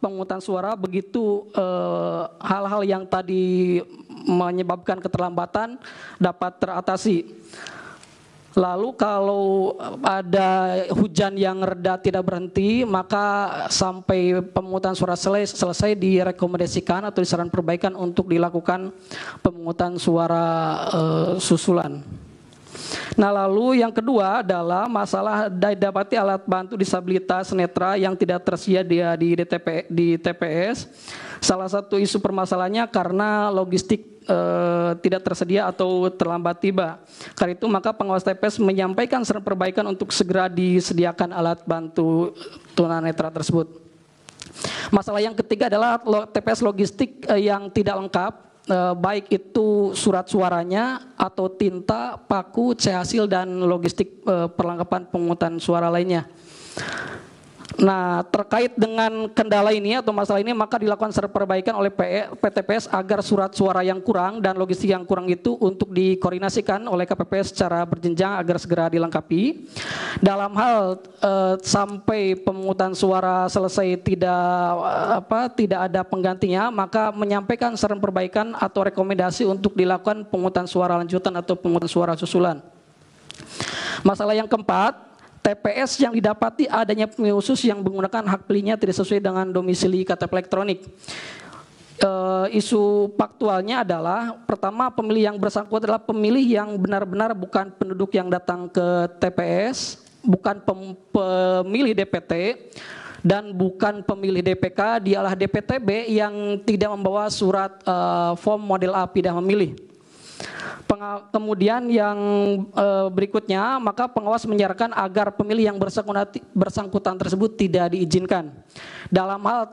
pemungutan suara begitu hal-hal yang tadi menyebabkan keterlambatan dapat teratasi. Lalu kalau ada hujan yang reda tidak berhenti, maka sampai pemungutan suara selesai direkomendasikan atau disarankan perbaikan untuk dilakukan pemungutan suara susulan. Nah, lalu yang kedua adalah masalah didapati alat bantu disabilitas netra yang tidak tersedia di TPS. Salah satu isu permasalahannya karena logistik tidak tersedia atau terlambat tiba. Karena itu maka pengawas TPS menyampaikan saran perbaikan untuk segera disediakan alat bantu tunanetra tersebut. Masalah yang ketiga adalah TPS logistik yang tidak lengkap, baik itu surat suaranya atau tinta, paku, C-hasil dan logistik perlengkapan pemungutan suara lainnya. Nah, terkait dengan kendala ini atau masalah ini maka dilakukan secara perbaikan oleh PTPS agar surat suara yang kurang dan logistik yang kurang itu untuk dikoordinasikan oleh KPPS secara berjenjang agar segera dilengkapi. Dalam hal sampai pemungutan suara selesai tidak ada penggantinya, maka menyampaikan saran perbaikan atau rekomendasi untuk dilakukan pemungutan suara lanjutan atau pemungutan suara susulan. Masalah yang keempat, TPS yang didapati adanya pemilih khusus yang menggunakan hak pilihnya tidak sesuai dengan domisili KTP elektronik. Isu faktualnya adalah pertama, pemilih yang bersangkutan adalah pemilih yang benar-benar bukan penduduk yang datang ke TPS, bukan pemilih DPT, dan bukan pemilih DPK, dialah DPTB yang tidak membawa surat form model A pindah memilih. Kemudian yang berikutnya, maka pengawas menyarankan agar pemilih yang bersangkutan tersebut tidak diizinkan. Dalam hal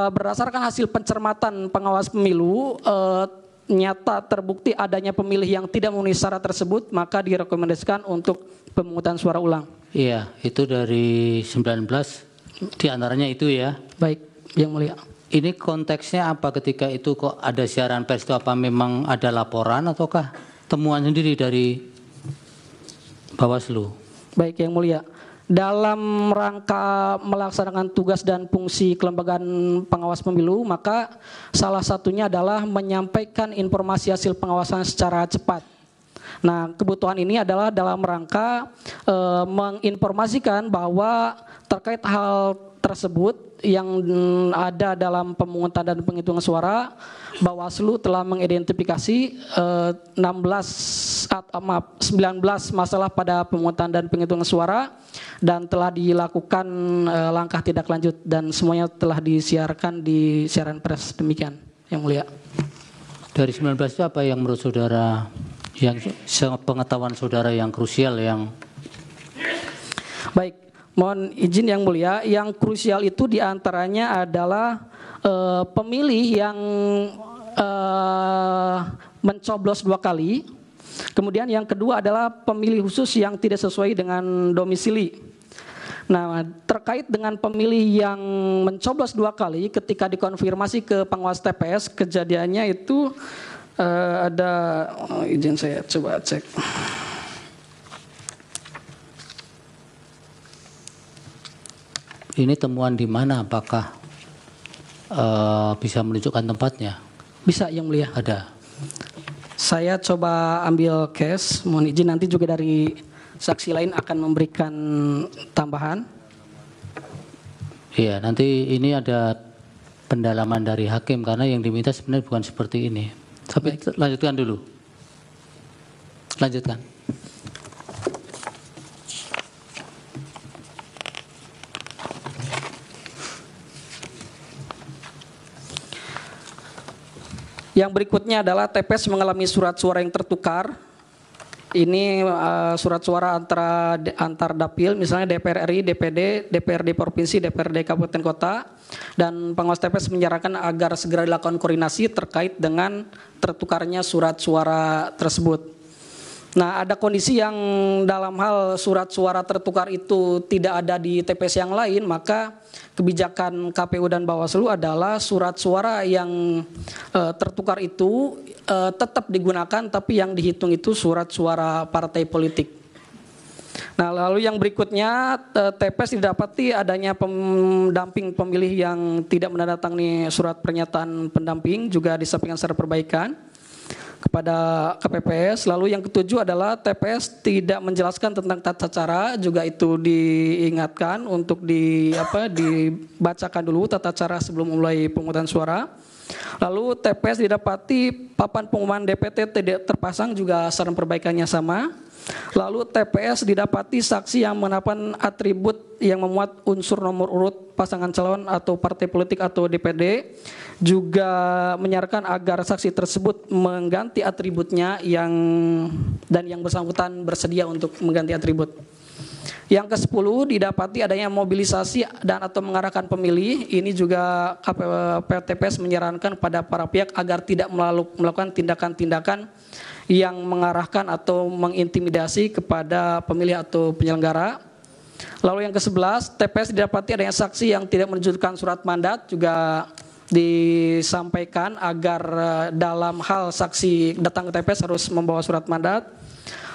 berdasarkan hasil pencermatan pengawas pemilu, nyata terbukti adanya pemilih yang tidak memenuhi syarat tersebut, maka direkomendasikan untuk pemungutan suara ulang. Iya, itu dari 19 diantaranya itu ya. Baik, Yang Mulia. Ini konteksnya apa ketika itu kok ada siaran pers itu, apa memang ada laporan ataukah temuan sendiri dari Bawaslu? Baik Yang Mulia, dalam rangka melaksanakan tugas dan fungsi kelembagaan pengawas pemilu, maka salah satunya adalah menyampaikan informasi hasil pengawasan secara cepat. Nah, kebutuhan ini adalah dalam rangka menginformasikan bahwa terkait hal tersebut yang ada dalam pemungutan dan penghitungan suara, Bawaslu telah mengidentifikasi 19 masalah pada pemungutan dan penghitungan suara dan telah dilakukan langkah tindak lanjut dan semuanya telah disiarkan di siaran pers. Demikian Yang Mulia. Dari 19 itu apa yang menurut saudara, yang pengetahuan saudara yang krusial yang baik? Mohon izin Yang Mulia, yang krusial itu diantaranya adalah pemilih yang mencoblos 2 kali. Kemudian yang kedua adalah pemilih khusus yang tidak sesuai dengan domisili. Nah, terkait dengan pemilih yang mencoblos 2 kali, ketika dikonfirmasi ke pengawas TPS, kejadiannya itu ada, izin saya coba cek. Ini temuan di mana? Apakah bisa menunjukkan tempatnya? Bisa Yang Mulia. Ada. Saya coba ambil case, mohon izin nanti juga dari saksi lain akan memberikan tambahan. Iya, nanti ini ada pendalaman dari hakim karena yang diminta sebenarnya bukan seperti ini. Tapi lanjutkan dulu. Lanjutkan. Yang berikutnya adalah TPS mengalami surat suara yang tertukar. Ini surat suara antar dapil, misalnya DPR RI, DPD, DPRD Provinsi, DPRD Kabupaten Kota, dan pengawas TPS menyarankan agar segera dilakukan koordinasi terkait dengan tertukarnya surat suara tersebut. Nah, ada kondisi yang dalam hal surat suara tertukar itu tidak ada di TPS yang lain, maka kebijakan KPU dan Bawaslu adalah surat suara yang tertukar itu tetap digunakan, tapi yang dihitung itu surat suara partai politik. Nah, lalu yang berikutnya, TPS didapati adanya pendamping pemilih yang tidak menandatangani surat pernyataan pendamping, juga disampaikan secara perbaikan kepada KPPS. Lalu yang ketujuh adalah TPS tidak menjelaskan tentang tata cara, juga itu diingatkan untuk dibacakan dulu tata cara sebelum mulai pemungutan suara. Lalu TPS didapati papan pengumuman DPT tidak terpasang, juga saran perbaikannya sama. Lalu TPS didapati saksi yang mengenalkan atribut yang memuat unsur nomor urut pasangan calon atau partai politik atau DPD, juga menyarankan agar saksi tersebut mengganti atributnya dan yang bersangkutan bersedia untuk mengganti atribut. Yang ke-10 didapati adanya mobilisasi dan atau mengarahkan pemilih. Ini juga TPS menyarankan pada para pihak agar tidak melakukan tindakan-tindakan yang mengarahkan atau mengintimidasi kepada pemilih atau penyelenggara. Lalu yang ke-11, TPS didapati adanya saksi yang tidak menunjukkan surat mandat, juga disampaikan agar dalam hal saksi datang ke TPS harus membawa surat mandat.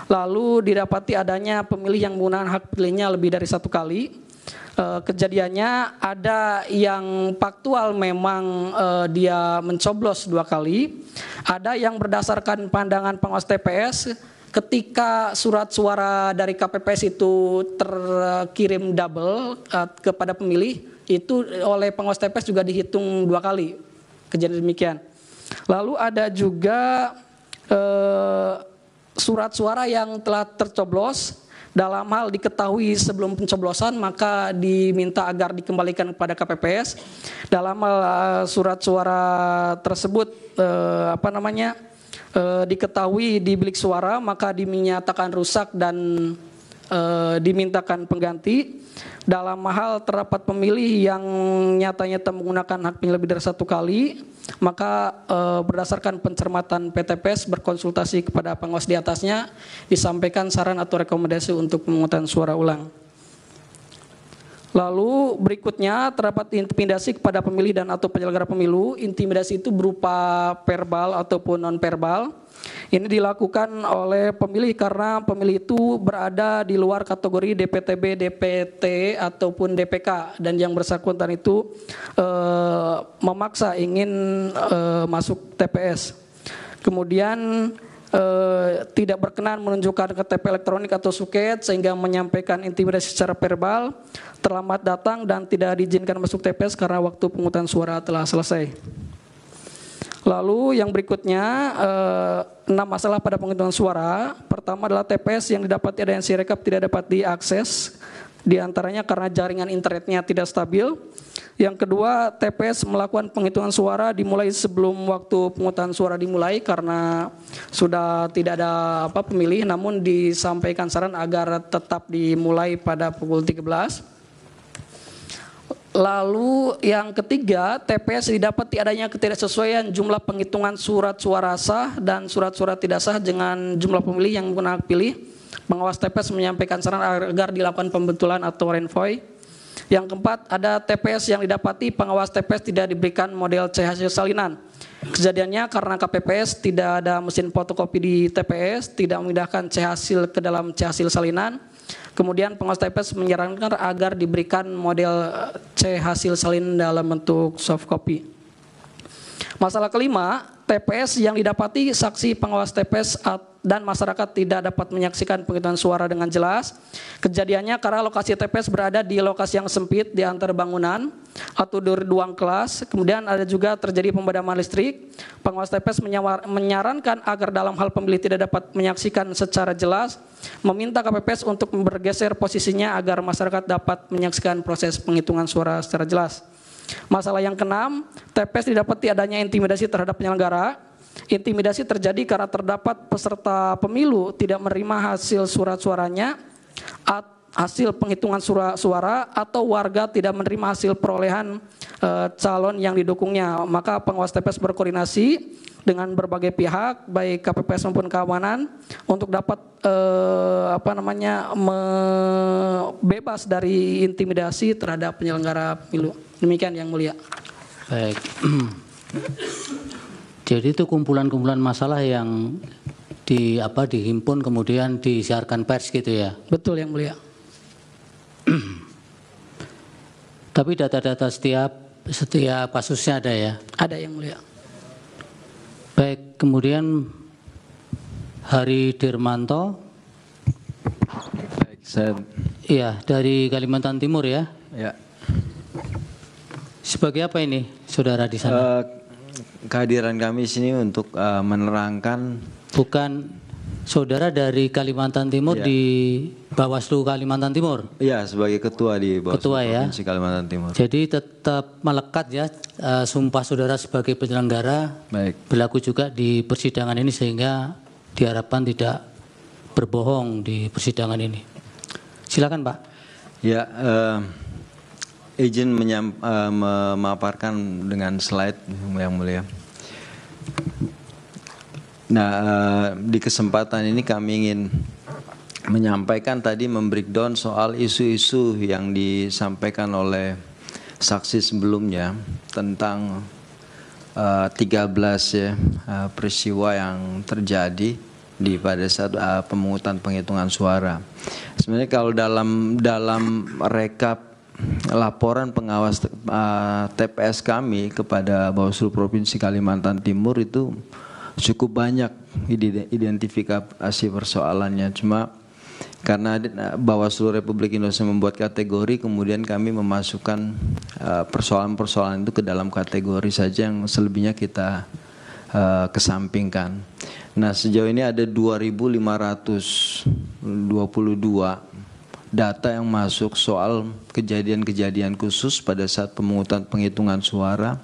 Lalu didapati adanya pemilih yang menggunakan hak pilihnya lebih dari satu kali. Kejadiannya ada yang faktual memang dia mencoblos 2 kali, ada yang berdasarkan pandangan pengawas TPS ketika surat suara dari KPPS itu terkirim double kepada pemilih, itu oleh pengawas TPS juga dihitung 2 kali, kejadian demikian. Lalu ada juga surat suara yang telah tercoblos, dalam hal diketahui sebelum pencoblosan maka diminta agar dikembalikan kepada KPPS. Dalam hal surat suara tersebut diketahui di bilik suara maka dinyatakan rusak dan dimintakan pengganti. Dalam hal terdapat pemilih yang nyatanya menggunakan hak pilih lebih dari 1 kali, maka berdasarkan pencermatan PTPS berkonsultasi kepada pengawas di atasnya, disampaikan saran atau rekomendasi untuk pemungutan suara ulang. Lalu berikutnya terdapat intimidasi kepada pemilih dan atau penyelenggara pemilu. Intimidasi itu berupa verbal ataupun non verbal. Ini dilakukan oleh pemilih karena pemilih itu berada di luar kategori DPTB, DPT ataupun DPK, dan yang bersangkutan itu memaksa ingin masuk TPS. Kemudian tidak berkenan menunjukkan KTP elektronik atau suket sehingga menyampaikan intimidasi secara verbal, terlambat datang dan tidak diizinkan masuk TPS karena waktu pemungutan suara telah selesai. Lalu yang berikutnya 6 masalah pada penghitungan suara. Pertama adalah TPS yang didapati adanya Sirekap tidak dapat diakses, diantaranya karena jaringan internetnya tidak stabil. Yang kedua, TPS melakukan penghitungan suara dimulai sebelum waktu pemungutan suara dimulai karena sudah tidak ada pemilih, namun disampaikan saran agar tetap dimulai pada pukul 13. Lalu yang ketiga, TPS didapati adanya ketidaksesuaian jumlah penghitungan surat suara sah dan surat suara tidak sah dengan jumlah pemilih yang menggunakan hak pilih. Pengawas TPS menyampaikan saran agar dilakukan pembetulan atau renvoy. Yang keempat, ada TPS yang didapati pengawas TPS tidak diberikan model C hasil salinan. Kejadiannya karena KPPS tidak ada mesin fotokopi di TPS, tidak memindahkan C hasil ke dalam C hasil salinan. Kemudian pengawas TPS menyarankan agar diberikan model C hasil salinan dalam bentuk soft copy. Masalah kelima, TPS yang didapati saksi pengawas TPS dan masyarakat tidak dapat menyaksikan penghitungan suara dengan jelas. Kejadiannya karena lokasi TPS berada di lokasi yang sempit di antar bangunan atau di ruang kelas. Kemudian ada juga terjadi pemadaman listrik. Pengawas TPS menyarankan agar dalam hal pemilih tidak dapat menyaksikan secara jelas, meminta KPPS untuk bergeser posisinya agar masyarakat dapat menyaksikan proses penghitungan suara secara jelas. Masalah yang keenam, TPS didapati adanya intimidasi terhadap penyelenggara. Intimidasi terjadi karena terdapat peserta pemilu tidak menerima hasil surat suaranya, hasil penghitungan suara atau warga tidak menerima hasil perolehan calon yang didukungnya. Maka pengawas TPS berkoordinasi dengan berbagai pihak, baik KPPS maupun keamanan, untuk dapat bebas dari intimidasi terhadap penyelenggara pemilu. Demikian yang mulia. Baik. Jadi itu kumpulan-kumpulan masalah yang dihimpun kemudian disiarkan pers gitu ya. Betul Yang Mulia. Tapi data-data setiap kasusnya ada ya? Ada Yang Mulia. Baik, kemudian Hari Dirmanto. Baik, saya. Iya, dari Kalimantan Timur ya? Ya. Sebagai apa ini, saudara di sana? Kehadiran kami sini untuk menerangkan. Bukan saudara dari Kalimantan Timur Ya. di Bawaslu Kalimantan Timur? Ya, sebagai ketua di Bawaslu Ketua ya. Provinsi Kalimantan Timur. Jadi tetap melekat ya sumpah saudara sebagai penyelenggara. Baik. Berlaku juga di persidangan ini sehingga diharapkan tidak berbohong di persidangan ini. Silakan Pak. Ya, izin memaparkan dengan slide Yang Mulia. Nah, di kesempatan ini kami ingin menyampaikan tadi membreakdown soal isu-isu yang disampaikan oleh saksi sebelumnya tentang 13 ya peristiwa yang terjadi pada saat pemungutan penghitungan suara. Sebenarnya kalau dalam rekap laporan pengawas TPS kami kepada Bawaslu Provinsi Kalimantan Timur itu cukup banyak identifikasi persoalannya. Cuma karena Bawaslu Republik Indonesia membuat kategori, kemudian kami memasukkan persoalan-persoalan itu ke dalam kategori saja, yang selebihnya kita kesampingkan. Nah, sejauh ini ada 2.522 data yang masuk soal kejadian-kejadian khusus pada saat pemungutan penghitungan suara.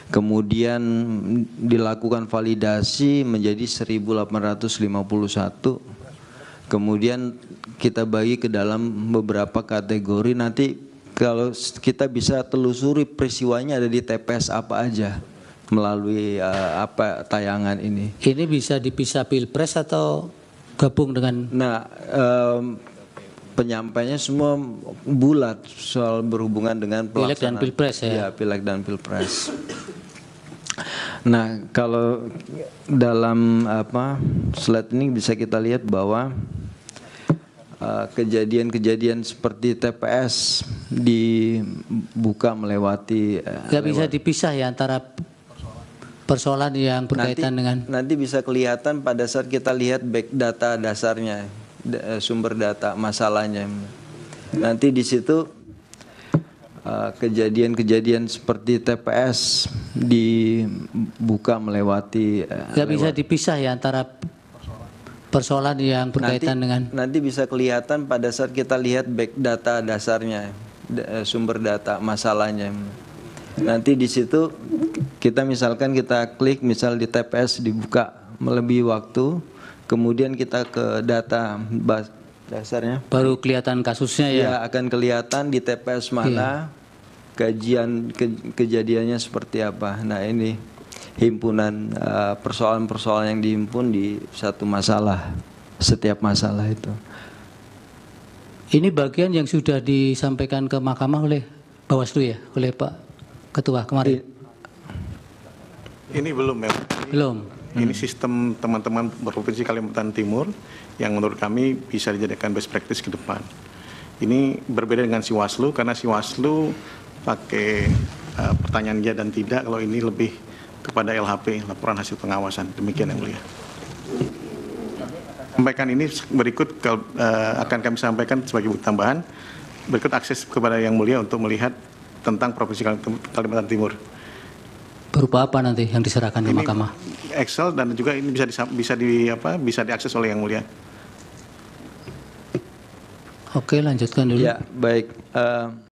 Kemudian dilakukan validasi menjadi 1.851. Kemudian kita bagi ke dalam beberapa kategori. Nanti kalau kita bisa telusuri peristiwanya ada di TPS apa aja melalui tayangan ini. Ini bisa dipisah Pilpres atau gabung dengan? Nah, penyampainya semua bulat soal berhubungan dengan pelaksanaan Pileg dan Pilpres ya? Ya, Pileg dan Pilpres. Nah, kalau dalam slide ini bisa kita lihat bahwa kejadian-kejadian seperti TPS dibuka melewati. Gak bisa dipisah ya antara persoalan yang berkaitan dengan. Nanti bisa kelihatan pada saat kita lihat back data dasarnya, sumber data masalahnya. Nanti di situ kejadian-kejadian seperti TPS dibuka melewati. Gak bisa dipisah ya antara persoalan yang berkaitan dengan. Nanti bisa kelihatan pada saat kita lihat back data dasarnya, sumber data masalahnya. Nanti di situ kita misalkan kita klik misal di TPS dibuka melebihi waktu, kemudian kita ke data dasarnya. Baru kelihatan kasusnya ya. Ya, akan kelihatan di TPS mana, kajian kejadiannya seperti apa. Nah, ini himpunan persoalan-persoalan yang dihimpun di satu masalah, setiap masalah itu. Ini bagian yang sudah disampaikan ke Mahkamah oleh Bawaslu ya, oleh Pak Ketua kemarin. Ini belum ya. Belum. Ini sistem teman-teman Provinsi Kalimantan Timur yang menurut kami bisa dijadikan best practice ke depan. Ini berbeda dengan Siwaslu karena Siwaslu pakai pertanyaan ya dan tidak, kalau ini lebih kepada LHP, laporan hasil pengawasan. Demikian yang mulia. Sampaikan ini berikut akan kami sampaikan sebagai bukti tambahan. Berikut akses kepada yang mulia untuk melihat tentang Provinsi Kalimantan Timur. Berupa apa nanti yang diserahkan ke Ini Mahkamah? Excel dan juga ini bisa diakses oleh yang mulia. Oke, lanjutkan dulu. Ya, baik.